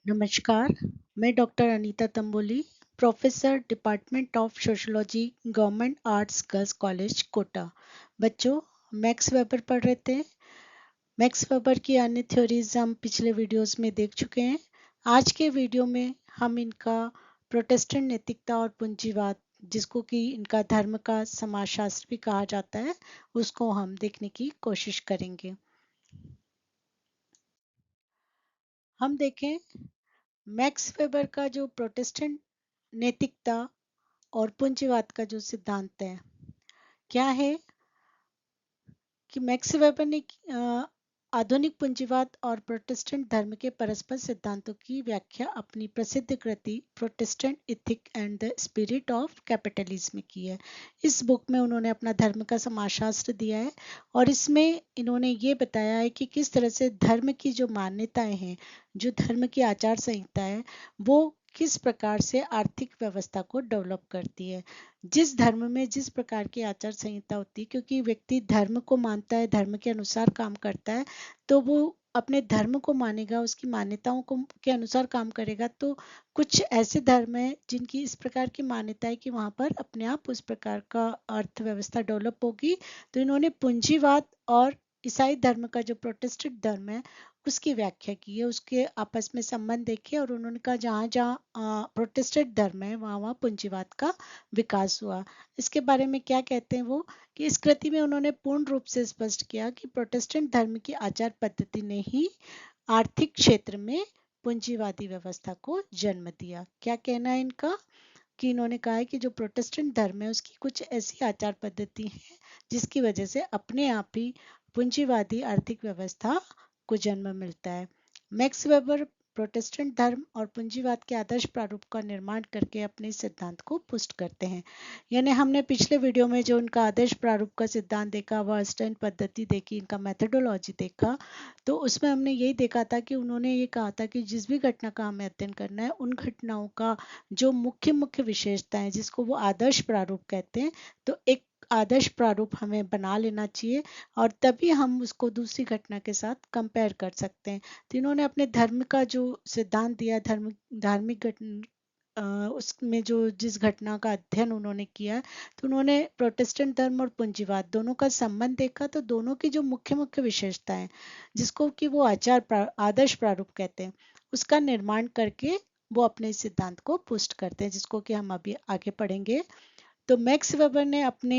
नमस्कार, मैं doctor Anita Tamboli, professor department of sociology, government arts girls college, Kota. बच्चों, मैक्स वेबर पढ़ रहे थे। मैक्स वेबर की अन्य थ्योरीज हम पिछले वीडियोस में देख चुके हैं। आज के वीडियो में हम इनका प्रोटेस्टेंट नैतिकता और पूंजीवाद, जिसको कि इनका धर्म का समाजशास्त्र भी कहा जाता है, उसको हम देखने की कोशिश करेंगे। हम देखें मैक्स वेबर का जो प्रोटेस्टेंट नैतिकता और पूंजीवाद का जो सिद्धांत है, क्या है कि मैक्स वेबर ने आधुनिक पूंजीवाद और प्रोटेस्टेंट धर्म के परस्पर सिद्धांतों की व्याख्या अपनी प्रसिद्ध कृति Protestant ethic and the spirit of capitalism में की है। इस बुक में उन्होंने अपना धर्म का समाजशास्त्र दिया है और इसमें इन्होंने ये बताया है कि किस तरह से धर्म की जो मान्यताएं हैं, जो धर्म की आचार संहिता है, वो किस प्रकार से आर्थिक व्यवस्था को डेवलप करती है। जिस धर्म में जिस प्रकार की आचार संहिता होती है, क्योंकि व्यक्ति धर्म को मानता है, धर्म के अनुसार काम करता है, तो वो अपने धर्म को मानेगा, उसकी मान्यताओं को के अनुसार काम करेगा। तो कुछ ऐसे धर्म है जिनकी इस प्रकार की मान्यता है कि वहां पर अपने आप उस प्रकार का अर्थव्यवस्था डेवलप होगी। तो इन्होंने पूंजीवाद और ईसाई धर्म का जो प्रोटेस्टेंट धर्म है उसकी व्याख्या की है, उसके आपस में संबंध देखे और उन्होंने कहा जहाँ जहाँ प्रोटेस्टेंट धर्म है वहाँ वहाँ पूंजीवाद का विकास हुआ। इसके बारे में क्या कहते हैं वो, कि इस कृति में उन्होंने पूर्ण रूप से स्पष्ट किया कि प्रोटेस्टेंट धर्म की आचार पद्धति ने ही आर्थिक क्षेत्र में पूंजीवादी व्यवस्था को जन्म दिया। क्या कहना है इनका, कि इन्होंने कहा है कि जो प्रोटेस्टेंट धर्म है उसकी कुछ ऐसी आचार पद्धति है जिसकी वजह से अपने आप ही पूंजीवादी आर्थिक व्यवस्था को जन्म मिलता है। मैक्स वेबर प्रोटेस्टेंट धर्म और पूंजीवाद के आदर्श प्रारूप का निर्माण करके अपने सिद्धांत को पुष्ट करते हैं। यानी हमने पिछले वीडियो में जो उनका आदर्श प्रारूप का सिद्धांत देखा, वह स्टैंड पद्धति देखी, इनका मेथोडोलॉजी देखा, तो उसमें हमने यही देखा था कि उन्होंने ये कहा था कि जिस भी घटना का हमें अध्ययन करना है, उन घटनाओं का जो मुख्य मुख्य विशेषताएं जिसको वो आदर्श प्रारूप कहते हैं, तो एक आदर्श प्रारूप हमें बना लेना चाहिए और तभी हम उसको दूसरी घटना के साथ कंपेयर कर सकते हैं। तो इन्होंने अपने धर्म का जो सिद्धांत दिया, धार्मिक उसमें जो जिस घटना का अध्ययन उन्होंने किया, तो उन्होंने प्रोटेस्टेंट धर्म और पूंजीवाद दोनों का संबंध देखा। तो दोनों की जो मुख्य मुख्य विशेषताएं जिसको कि वो आदर्श प्रारूप कहते हैं, उसका निर्माण करके वो अपने सिद्धांत को पुष्ट करते हैं, जिसको कि हम अभी आगे पढ़ेंगे। तो मैक्स वेबर ने अपने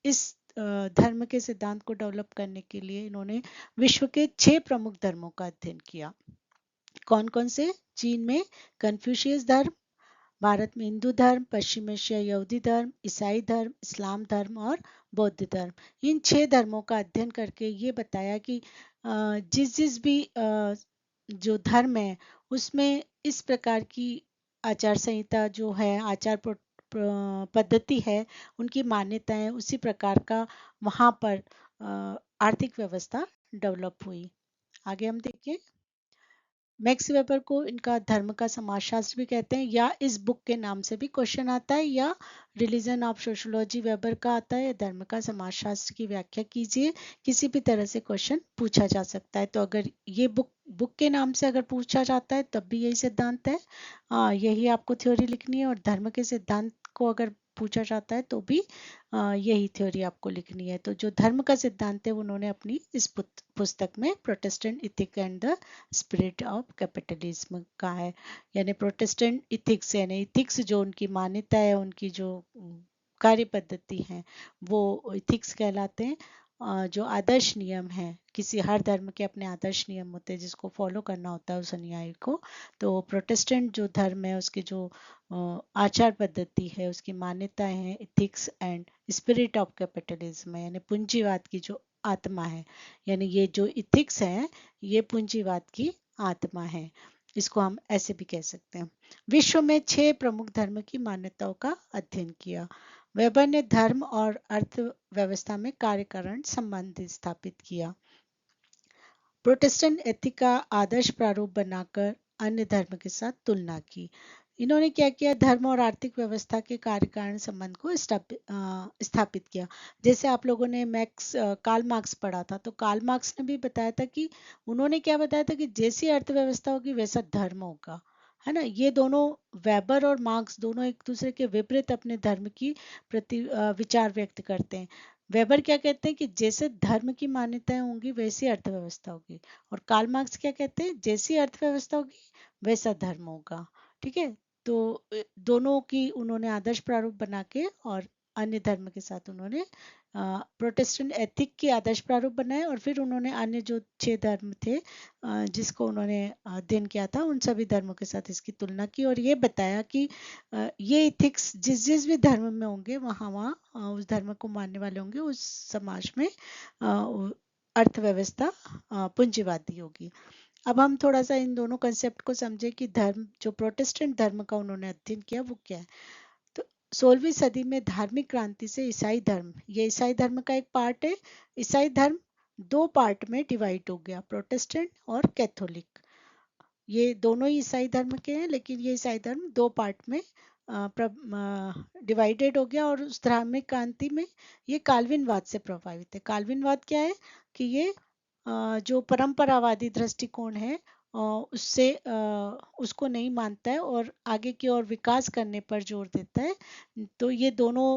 इस धर्म के सिद्धांत को डेवलप करने के लिए इन्होंने विश्व के 6 प्रमुख धर्मों का अध्ययन किया। कौन कौन से? चीन में कन्फ्यूशियस धर्म, भारत में हिंदू धर्म, पश्चिम एशिया यहूदी धर्म, ईसाई धर्म, इस्लाम धर्म और बौद्ध धर्म। इन 6 धर्मों का अध्ययन करके ये बताया कि जिस जिस भी जो धर्म है उसमें इस प्रकार की आचार संहिता जो है, पद्धति है, उनकी मान्यताएं उसी प्रकार का वहां पर आर्थिक व्यवस्था डेवलप हुई। आगे हम देखें, मैक्स वेबर को इनका धर्म का समाजशास्त्र भी कहते हैं, या इस बुक के नाम से भी क्वेश्चन आता है, या रिलीजन ऑफ सोशियोलॉजी वेबर का आता है, धर्म का समाजशास्त्र की व्याख्या कीजिए, किसी भी तरह से क्वेश्चन पूछा जा सकता है। तो अगर ये बुक के नाम से अगर पूछा जाता है तब भी यही सिद्धांत है, यही आपको थ्योरी लिखनी है, और धर्म के सिद्धांत को अगर पूछा जाता है तो भी यही थ्योरी आपको लिखनी है। तो जो धर्म का सिद्धांत है उन्होंने अपनी इस पुस्तक में Protestant ethic and the spirit of capitalism का है। यानी प्रोटेस्टेंट इथिक्स, यानी इथिक्स जो उनकी मान्यता है, उनकी जो कार्य पद्धति है, वो इथिक्स कहलाते हैं। जो आदर्श नियम है, किसी हर धर्म के अपने आदर्श नियम होते हैं जिसको फॉलो करना होता है उस अनुयायी को। तो प्रोटेस्टेंट जो धर्म है उसकी जो आचार पद्धति है, उसकी मान्यताएं हैं, ethics and spirit of capitalism है, यानी पूंजीवाद की जो आत्मा है। यानी ये जो इथिक्स है ये पूंजीवाद की आत्मा है, इसको हम ऐसे भी कह सकते हैं। विश्व में 6 प्रमुख धर्म की मान्यताओं का अध्ययन किया। वेबर ने धर्म और अर्थव्यवस्था में कार्यकारण संबंध स्थापित किया। प्रोटेस्टेंट एथिक का आदर्श प्रारूप बनाकर अन्य धर्म के साथ तुलना की। इन्होंने क्या किया, धर्म और आर्थिक व्यवस्था के कार्य कारण संबंध को स्थापित किया। जैसे आप लोगों ने कार्ल मार्क्स पढ़ा था, तो कार्ल मार्क्स ने भी बताया था कि उन्होंने क्या बताया था कि जैसी अर्थव्यवस्था होगी वैसा धर्म होगा, है ना। ये दोनों, वेबर और मार्क्स दोनों एक दूसरे के विपरीत अपने धर्म की प्रति विचार व्यक्त करते हैं। वेबर क्या कहते हैं कि जैसे धर्म की मान्यताएं होंगी वैसी अर्थव्यवस्था होगी, और कार्ल मार्क्स क्या कहते हैं, जैसी अर्थव्यवस्था होगी वैसा धर्म होगा। ठीक है। तो दोनों की उन्होंने आदर्श प्रारूप बना के और अन्य धर्म के साथ उन्होंने प्रोटेस्टेंट एथिक की आदर्श प्रारूप बनाए, और फिर उन्होंने अन्य जो 6 धर्म थे जिसको उन्होंने अध्ययन किया था, उन सभी धर्मों के साथ इसकी तुलना की, और ये बताया कि ये इथिक्स जिस जिस भी धर्म में होंगे वहाँ वहाँ उस धर्म को मानने वाले होंगे, उस समाज में अर्थव्यवस्था पूंजीवादी होगी। अब हम थोड़ा सा इन दोनों कंसेप्ट को समझे कि धर्म, जो प्रोटेस्टेंट धर्म का उन्होंने अध्ययन किया वो क्या है। तो 16वीं सदी में धार्मिक क्रांति से ईसाई धर्म, ये ईसाई धर्म का एक पार्ट है। ईसाई धर्म 2 पार्ट में डिवाइड हो गया, प्रोटेस्टेंट और कैथोलिक। ये दोनों ही ईसाई धर्म के हैं, लेकिन ये ईसाई धर्म 2 पार्ट में डिवाइडेड हो गया। और उस धार्मिक क्रांति में ये काल्विनवाद से प्रभावित है। काल्विनवाद क्या है कि ये जो परंपरावादी दृष्टिकोण है उससे उसको नहीं मानता है और आगे की ओर विकास करने पर जोर देता है। तो ये दोनों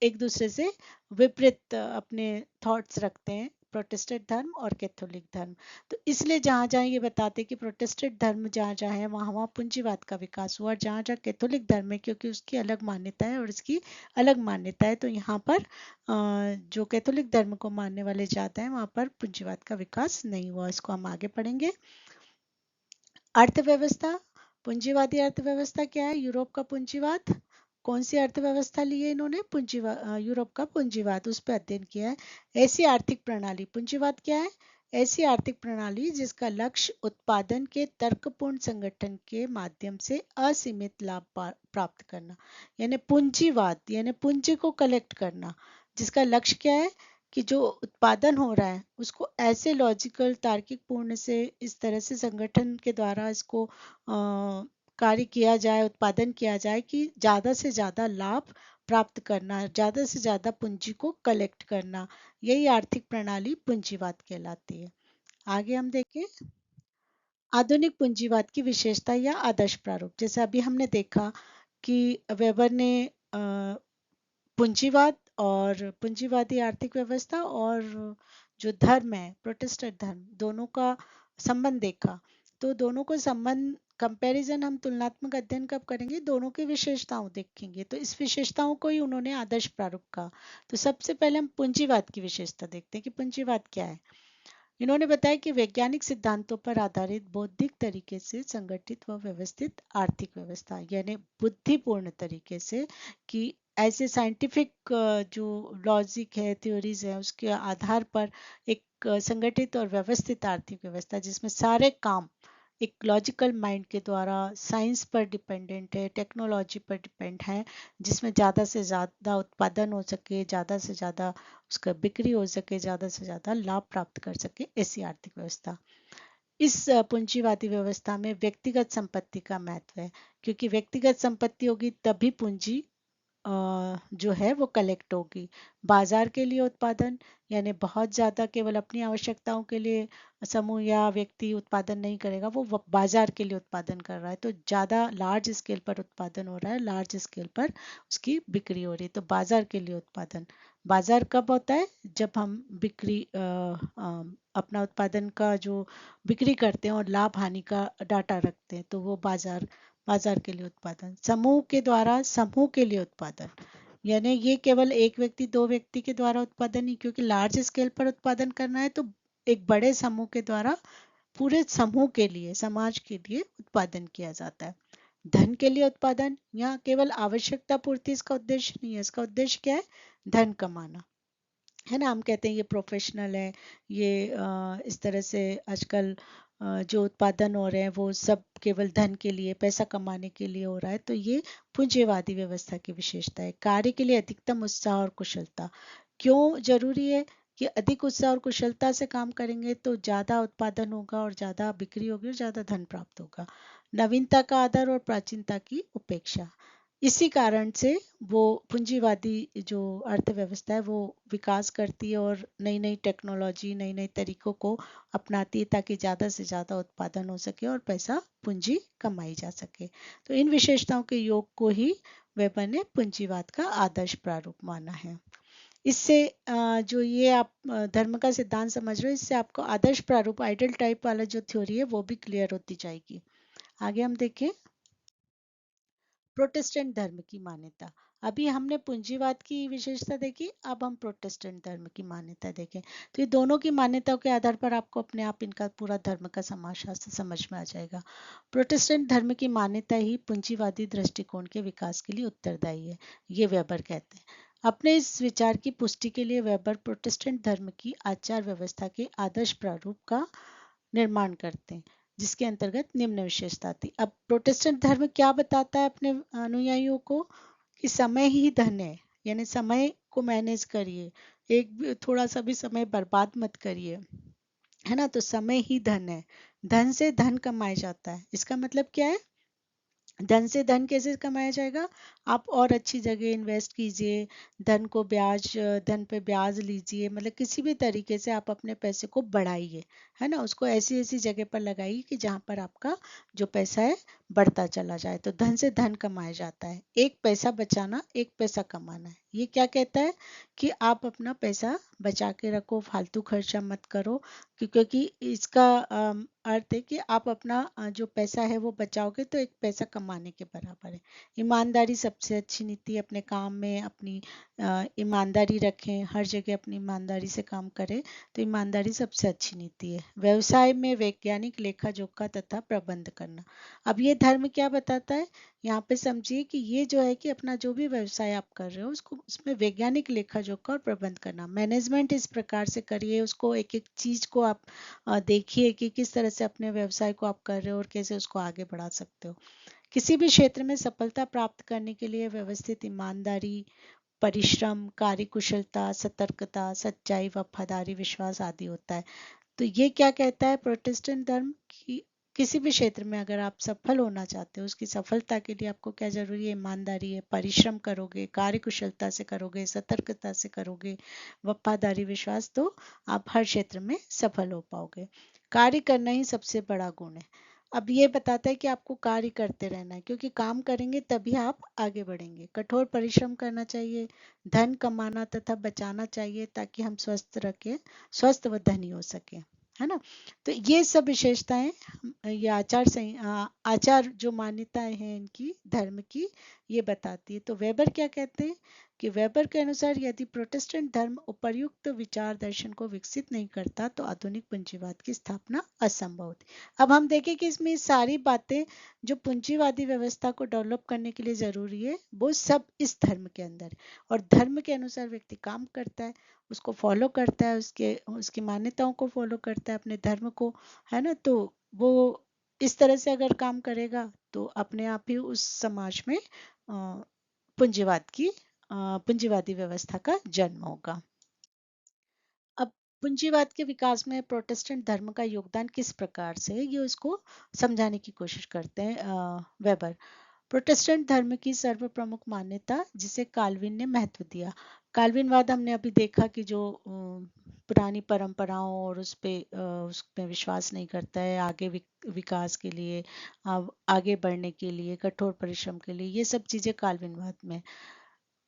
एक दूसरे से विपरीत अपने थॉट्स रखते हैं, प्रोटेस्टेंट धर्म और कैथोलिक धर्म। तो इसलिए जहाँ जहाँ ये बताते हैं कि प्रोटेस्टेंट धर्म जहाँ जहाँ है वहाँ वहाँ पूंजीवाद का विकास हुआ, जहाँ जहाँ कैथोलिक धर्म है क्योंकि उसकी अलग मान्यता है और इसकी अलग मान्यता है, तो यहाँ पर जो कैथोलिक धर्म को मानने वाले जाते हैं वहाँ पर पूंजीवाद का विकास नहीं हुआ। इसको हम आगे पढ़ेंगे। अर्थव्यवस्था, पूंजीवादी अर्थव्यवस्था क्या है, यूरोप का पूंजीवाद। कौन सी अर्थव्यवस्था ली है इन्होंने, पूंजीवाद, यूरोप का पूंजीवाद, उस पर अध्ययन किया है। ऐसी आर्थिक प्रणाली, पूंजीवाद क्या है, ऐसी आर्थिक प्रणाली जिसका लक्ष्य उत्पादन के तर्कपूर्ण संगठन के माध्यम से असीमित लाभ प्राप्त करना। यानी पूंजीवाद यानी पूंजी को कलेक्ट करना, जिसका लक्ष्य क्या है कि जो उत्पादन हो रहा है उसको ऐसे लॉजिकल तार्किक पूर्ण से इस तरह से संगठन के द्वारा इसको कार्य किया जाए, उत्पादन किया जाए कि ज्यादा से ज्यादा लाभ प्राप्त करना, ज्यादा से ज्यादा पूंजी को कलेक्ट करना, यही आर्थिक प्रणाली पूंजीवाद कहलाती है। आगे हम देखें आधुनिक पूंजीवाद की विशेषता या आदर्श प्रारूप। जैसे अभी हमने देखा कि वेबर ने पूंजीवाद और पूंजीवादी आर्थिक व्यवस्था और जो धर्म है प्रोटेस्टेंट धर्म, दोनों का संबंध देखा। तो दोनों को संबंध कंपैरिजन हम तुलनात्मक अध्ययन कब करेंगे, दोनों की विशेषताओं देखेंगे, तो इस विशेषताओं को ही उन्होंने आदर्श प्रारूप कहा। तो सबसे पहले हम पूंजीवाद की विशेषता देखते हैं कि पूंजीवाद क्या है। इन्होंने बताया कि वैज्ञानिक सिद्धांतों पर आधारित बौद्धिक तरीके से संगठित व व्यवस्थित आर्थिक व्यवस्था, यानी बुद्धिपूर्ण तरीके से, कि ऐसे साइंटिफिक जो लॉजिक है, थ्योरीज है, उसके आधार पर एक संगठित और व्यवस्थित आर्थिक व्यवस्था जिसमें सारे काम एक लॉजिकल माइंड के द्वारा, साइंस पर डिपेंडेंट है, टेक्नोलॉजी पर डिपेंड है, जिसमें ज़्यादा से ज़्यादा उत्पादन हो सके, ज़्यादा से ज़्यादा उसका बिक्री हो सके, ज़्यादा से ज़्यादा लाभ प्राप्त कर सके, ऐसी आर्थिक व्यवस्था। इस पूंजीवादी व्यवस्था में व्यक्तिगत संपत्ति का महत्व है, क्योंकि व्यक्तिगत संपत्ति होगी तभी पूंजी जो है वो कलेक्ट होगी। बाजार के लिए उत्पादन, यानी बहुत ज़्यादा केवल अपनी आवश्यकताओं के लिए समूह या व्यक्ति उत्पादन नहीं करेगा, वो बाजार के लिए उत्पादन कर रहा है, तो ज़्यादा लार्ज स्केल पर उत्पादन हो रहा है, लार्ज स्केल पर उसकी बिक्री हो रही है, तो बाजार के लिए उत्पादन। बाजार कब होता है, जब हम बिक्री अपना उत्पादन का जो बिक्री करते हैं और लाभ हानि का डाटा रखते हैं, तो वो बाजार, बाजार के लिए उत्पादन। समूह के द्वारा समूह के लिए उत्पादन, यानी ये केवल एक व्यक्ति दो व्यक्ति के द्वारा उत्पादन नहीं, क्योंकि लार्ज स्केल पर उत्पादन करना है तो एक बड़े समूह के द्वारा पूरे समूह के लिए, समाज के लिए उत्पादन किया जाता है। धन के लिए उत्पादन, यहाँ केवल आवश्यकता पूर्ति इसका उद्देश्य नहीं है, इसका उद्देश्य क्या है, धन कमाना, है ना। हम कहते हैं ये प्रोफेशनल है, ये इस तरह से आजकल जो उत्पादन हो रहे हैं वो सब केवल धन के लिए, पैसा कमाने के लिए हो रहा है, तो ये पूंजीवादी व्यवस्था की विशेषता है। कार्य के लिए अधिकतम उत्साह और कुशलता, क्यों जरूरी है कि अधिक उत्साह और कुशलता से काम करेंगे तो ज़्यादा उत्पादन होगा और ज़्यादा बिक्री होगी और ज़्यादा धन प्राप्त होगा। नवीनता का आदर और प्राचीनता की उपेक्षा। इसी कारण से वो पूंजीवादी जो अर्थव्यवस्था है वो विकास करती है और नई नई टेक्नोलॉजी, नई नई तरीकों को अपनाती है ताकि ज़्यादा से ज़्यादा उत्पादन हो सके और पैसा पूंजी कमाई जा सके। तो इन विशेषताओं के योग को ही वेबर ने पूंजीवाद का आदर्श प्रारूप माना है। इससे जो ये आप धर्म का सिद्धांत समझ रहे हो, इससे आपको आदर्श प्रारूप, आइडल टाइप वाला जो थ्योरी है वो भी क्लियर होती जाएगी। आगे हम देखें प्रोटेस्टेंट धर्म की मान्यता। अभी हमने पूंजीवाद की विशेषता देखी, अब हम प्रोटेस्टेंट धर्म की मान्यता देखें। तो ये दोनों की मान्यताओं के आधार पर आपको अपने आप इनका पूरा धर्म का समाजशास्त्र समझ में आ जाएगा। प्रोटेस्टेंट धर्म की मान्यता ही पूंजीवादी दृष्टिकोण के विकास के लिए उत्तरदायी है, ये वेबर कहते हैं। अपने इस विचार की पुष्टि के लिए वेबर प्रोटेस्टेंट धर्म की आचार व्यवस्था के आदर्श प्रारूप का निर्माण करते हैं, जिसके अंतर्गत निम्न विशेषता थी। अब प्रोटेस्टेंट धर्म क्या बताता है अपने अनुयायियों को कि समय ही धन है, यानी समय को मैनेज करिए, एक थोड़ा सा भी समय बर्बाद मत करिए, है ना। तो समय ही धन है, धन से धन कमाया जाता है। इसका मतलब क्या है, धन से धन कैसे कमाया जाएगा, आप और अच्छी जगह इन्वेस्ट कीजिए, धन को ब्याज, धन पे ब्याज लीजिए, मतलब किसी भी तरीके से आप अपने पैसे को बढ़ाइए, है ना। उसको ऐसी ऐसी जगह पर लगाइए कि जहां पर आपका जो पैसा है बढ़ता चला जाए। तो धन से धन कमाया जाता है, एक पैसा बचाना एक पैसा कमाना है। ये क्या कहता है कि आप अपना पैसा बचा के रखो, फालतू खर्चा मत करो, क्योंकि इसका अर्थ है कि आप अपना जो पैसा है वो बचाओगे तो एक पैसा कमाने के बराबर है। ईमानदारी सबसे अच्छी नीति है, अपने काम में अपनी ईमानदारी रखें, हर जगह अपनी ईमानदारी से काम करें, तो ईमानदारी सबसे अच्छी नीति है। व्यवसाय में वैज्ञानिक लेखा जोखा तथा प्रबंध करना। अब ये धर्म क्या बताता है, यहाँ पे समझिए कि ये जो है कि अपना जो भी व्यवसाय आप कर रहे हो उसको, उसमें वैज्ञानिक लेखा जोखा और प्रबंध करना, मैनेजमेंट इस प्रकार से करिए, उसको एक एक चीज को आप देखिए कि किस तरह से अपने व्यवसाय को आप कर रहे हो और कैसे उसको आगे बढ़ा सकते हो। किसी भी क्षेत्र में सफलता प्राप्त करने के लिए व्यवस्थित ईमानदारी, परिश्रम, कार्यकुशलता, सतर्कता, सच्चाई, वफादारी, विश्वास आदि होता है। तो ये क्या कहता है प्रोटेस्टेंट धर्म की, किसी भी क्षेत्र में अगर आप सफल होना चाहते हो, उसकी सफलता के लिए आपको क्या जरूरी है, ईमानदारी है, परिश्रम करोगे, कार्यकुशलता से करोगे, सतर्कता से करोगे, वफादारी, विश्वास, तो आप हर क्षेत्र में सफल हो पाओगे। कार्य करना ही सबसे बड़ा गुण है। अब ये बताता है कि आपको कार्य करते रहना है, क्योंकि काम करेंगे तभी आप आगे बढ़ेंगे। कठोर परिश्रम करना चाहिए, धन कमाना तथा बचाना चाहिए ताकि हम स्वस्थ रखें, स्वस्थ व धनी हो सके, है ना। तो ये सब विशेषताएं ये आचार जो मान्यताएं हैं इनकी धर्म की, ये बताती है। तो वेबर क्या कहते हैं कि वेबर के अनुसार यदि प्रोटेस्टेंट धर्म उपर्युक्त विचार दर्शन को विकसित नहीं करता तो आधुनिक पूंजीवाद की स्थापना असंभव थी। अब हम देखें कि इसमें सारी बातें जो पूंजीवादी व्यवस्था को डेवलप करने के लिए जरूरी है वो सब इस धर्म के अंदर है। और धर्म के अनुसार व्यक्ति काम करता है, उसको फॉलो करता है, उसके उसकी मान्यताओं को फॉलो करता है, अपने धर्म को, है ना। तो वो इस तरह से अगर काम करेगा तो अपने आप ही उस समाज में पूंजीवाद की पूंजीवादी व्यवस्था का जन्म होगा। अब पूंजीवाद के विकास में प्रोटेस्टेंट धर्म का योगदान किस प्रकार से है, ये उसको समझाने की कोशिश करते हैं वेबर। प्रोटेस्टेंट धर्म की सर्व प्रमुख मान्यता जिसे काल्विन ने महत्व दिया। काल्विनवाद हमने अभी देखा कि जो पुरानी परंपराओं और उस पे विश्वास नहीं करता है, आगे विकास के लिए, आगे बढ़ने के लिए, कठोर परिश्रम के लिए, ये सब चीजें काल्विनवाद में।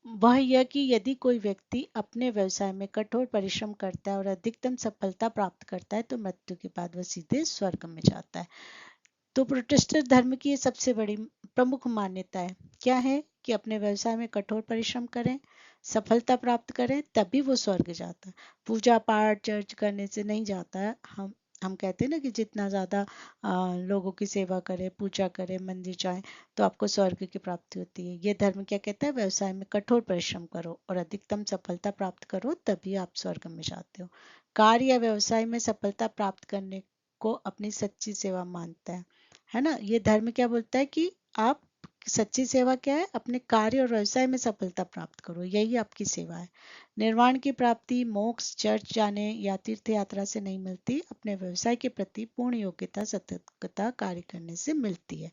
वह यह कि यदि कोई व्यक्ति अपने व्यवसाय में कठोर परिश्रम करता है और अधिकतम सफलता प्राप्त करता है तो मृत्यु के बाद वह सीधे स्वर्ग में जाता है। तो प्रोटेस्टेंट धर्म की ये सबसे बड़ी प्रमुख मान्यता है, क्या है कि अपने व्यवसाय में कठोर परिश्रम करें, सफलता प्राप्त करें, तभी वो स्वर्ग जाता है। पूजा पाठ चर्च करने से नहीं जाता है। हम कहते हैं ना कि जितना ज्यादा लोगों की सेवा करें, पूजा करें, मंदिर जाएं, तो आपको स्वर्ग की प्राप्ति होती है। ये धर्म क्या कहता है, व्यवसाय में कठोर परिश्रम करो और अधिकतम सफलता प्राप्त करो, तभी आप स्वर्ग में जाते हो। कार्य या व्यवसाय में सफलता प्राप्त करने को अपनी सच्ची सेवा मानता है ना। ये धर्म क्या बोलता है कि आप सच्ची सेवा क्या है? अपने कार्य और व्यवसाय में सफलता प्राप्त करो, यही आपकी सेवा है। निर्वाण की प्राप्ति मोक्ष, चर्च जाने या तीर्थ यात्रा से नहीं मिलती, अपने व्यवसाय के प्रति पूर्ण योग्यता, सतर्कता, कार्य करने से मिलती है।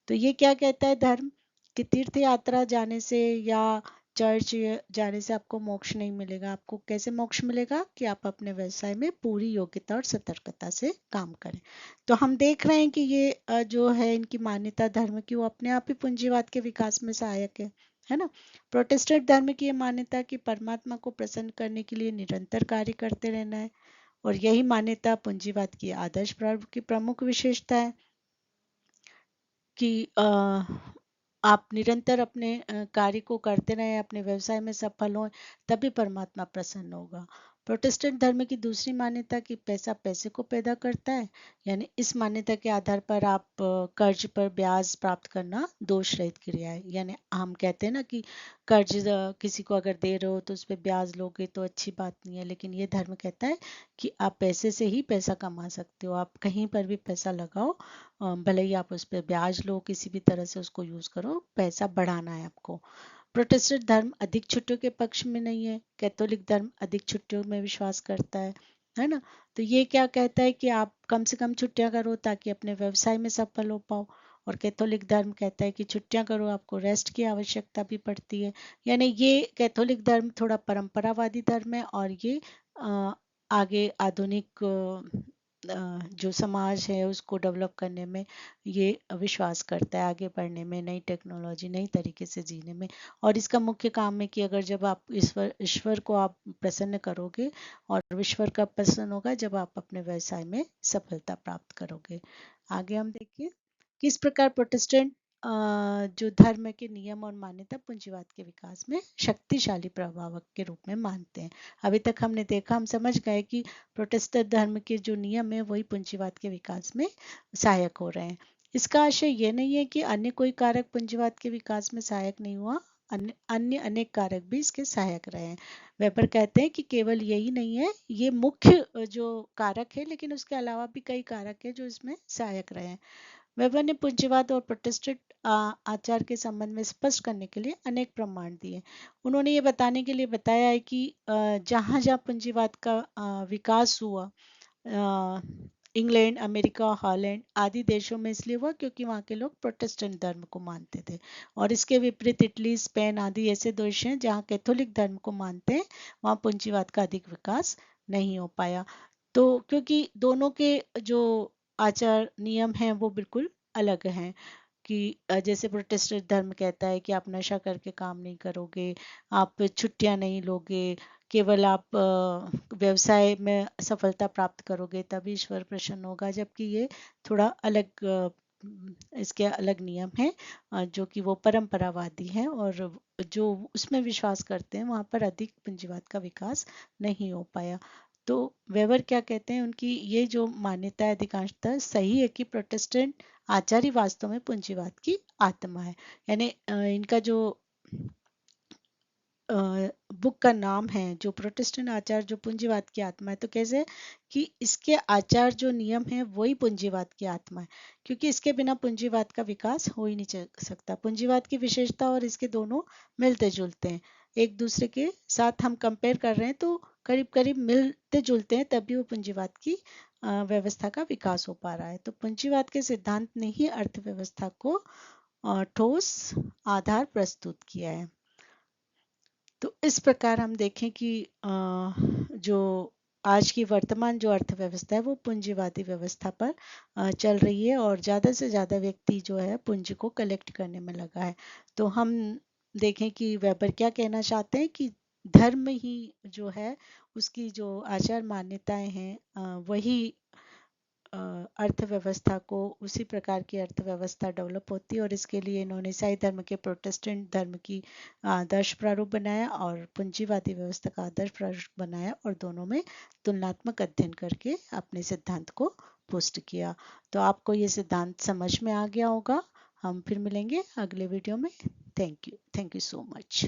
तो ये क्या कहता है धर्म, कि तीर्थ यात्रा जाने से या चर्च जाने से आपको मोक्ष नहीं मिलेगा। आपको कैसे मोक्ष मिलेगा? कि आप अपने व्यवसाय में पूरी योग्यता और सतर्कता से काम करें। तो हम देख रहे हैं कि ये जो है इनकी मान्यता धर्म की, वो अपने आप ही पूंजीवाद के विकास में सहायक है ना। प्रोटेस्टेंट धर्म की ये मान्यता कि परमात्मा को प्रसन्न करने के लिए निरंतर कार्य करते रहना है, और यही मान्यता पूंजीवाद की आदर्श प्रवर्ग की प्रमुख विशेषता है कि आप निरंतर अपने कार्य को करते रहें, अपने व्यवसाय में सफल हों, तभी परमात्मा प्रसन्न होगा। प्रोटेस्टेंट धर्म की दूसरी मान्यता कि पैसा पैसे को पैदा करता है, यानी इस मान्यता के आधार पर आप कर्ज पर ब्याज प्राप्त करना दोष रहित क्रिया है। यानी हम कहते हैं ना कि कर्ज किसी को अगर दे रहे हो तो उस पर ब्याज लोगे तो अच्छी बात नहीं है, लेकिन ये धर्म कहता है कि आप पैसे से ही पैसा कमा सकते हो। आप कहीं पर भी पैसा लगाओ, भले ही आप उस पर ब्याज लो, किसी भी तरह से उसको यूज करो, पैसा बढ़ाना है आपको। प्रोटेस्टेंट धर्म अधिक छुट्टियों के पक्ष में नहीं है, कैथोलिक धर्म अधिक छुट्टियों में विश्वास करता है ना। तो ये क्या कहता है कि आप कम से कम छुट्टियां करो ताकि अपने व्यवसाय में सफल हो पाओ। और कैथोलिक धर्म कहता है कि छुट्टियां करो, आपको रेस्ट की आवश्यकता भी पड़ती है। यानी ये कैथोलिक धर्म थोड़ा परंपरावादी धर्म है, और ये आगे आधुनिक जो समाज है उसको डेवलप करने में ये विश्वास करता है, आगे बढ़ने में, नई टेक्नोलॉजी, नई तरीके से जीने में। और इसका मुख्य काम है कि अगर जब आप ईश्वर को आप प्रसन्न करोगे, और ईश्वर कब प्रसन्न होगा? जब आप अपने व्यवसाय में सफलता प्राप्त करोगे। आगे हम देखिए किस प्रकार प्रोटेस्टेंट जो धर्म के नियम और मान्यता पूंजीवाद के विकास में शक्तिशाली प्रभावक के रूप में मानते हैं। अभी तक हमने देखा, हम समझ गए कि प्रोटेस्टेंट धर्म के जो नियम है वही पूंजीवाद के विकास में सहायक हो रहे हैं। इसका आशय ये नहीं है कि अन्य कोई कारक पूंजीवाद के विकास में सहायक नहीं हुआ, अन्य अनेक कारक भी इसके सहायक रहे हैं। वेबर कहते हैं कि केवल यही नहीं है, ये मुख्य जो कारक है, लेकिन उसके अलावा भी कई कारक है जो इसमें सहायक रहे हैं। वेबर ने पूंजीवाद और प्रोटेस्टेंट आचार के संबंध में स्पष्ट करने के लिए अनेक प्रमाण दिए। उन्होंने ये बताने के लिए बताया है कि जहाँ जहाँ पूंजीवाद का विकास हुआ, इंग्लैंड, अमेरिका, हॉलैंड आदि देशों में इसलिए हुआ क्योंकि वहाँ के लोग प्रोटेस्टेंट धर्म को मानते थे। और इसके विपरीत इटली, स्पेन आदि ऐसे देश हैं जहाँ कैथोलिक धर्म को मानते हैं, वहाँ पूंजीवाद का अधिक विकास नहीं हो पाया। तो क्योंकि दोनों के जो आचार नियम हैं वो बिल्कुल अलग हैं, कि जैसे प्रोटेस्टेंट धर्म कहता है कि आप नशा करके काम नहीं करोगे, आप छुट्टियां नहीं लोगे, केवल आप व्यवसाय में सफलता प्राप्त करोगे तभी ईश्वर प्रसन्न होगा। जबकि ये थोड़ा अलग इसके अलग नियम हैं, जो कि वो परंपरावादी हैं, और जो उसमें विश्वास करते हैं वहां पर अधिक पूंजीवाद का विकास नहीं हो पाया। तो वेबर क्या कहते हैं, उनकी ये जो मान्यता है अधिकांशतः सही है कि प्रोटेस्टेंट आचार्य वास्तव में पूंजीवाद की आत्मा है। यानी इनका जो बुक का नाम है, जो प्रोटेस्टेंट आचार जो पूंजीवाद की आत्मा है, तो कैसे कि इसके आचार जो नियम है वही पूंजीवाद की आत्मा है, क्योंकि इसके बिना पूंजीवाद का विकास हो ही नहीं सकता। पूंजीवाद की विशेषता और इसके दोनों मिलते जुलते हैं, एक दूसरे के साथ हम कंपेयर कर रहे हैं तो करीब करीब मिलते जुलते हैं, तभी वो पूंजीवाद की व्यवस्था का विकास हो पा रहा है। तो पूंजीवाद के सिद्धांत ने ही अर्थव्यवस्था को ठोस आधार प्रस्तुत किया है। तो इस प्रकार हम देखें कि जो आज की वर्तमान जो अर्थव्यवस्था है वो पूंजीवादी व्यवस्था पर चल रही है, और ज़्यादा से ज़्यादा व्यक्ति जो है पूंजी को कलेक्ट करने में लगा है। तो हम देखें कि वेबर क्या कहना चाहते हैं कि धर्म ही जो है उसकी जो आचार मान्यताएं हैं वही अर्थव्यवस्था को, उसी प्रकार की अर्थव्यवस्था डेवलप होती है। और इसके लिए इन्होंने ईसाई धर्म के प्रोटेस्टेंट धर्म की आदर्श प्रारूप बनाया और पूंजीवादी व्यवस्था का आदर्श प्रारूप बनाया, और दोनों में तुलनात्मक अध्ययन करके अपने सिद्धांत को पुष्ट किया। तो आपको ये सिद्धांत समझ में आ गया होगा। हम फिर मिलेंगे अगले वीडियो में। Thank you so much.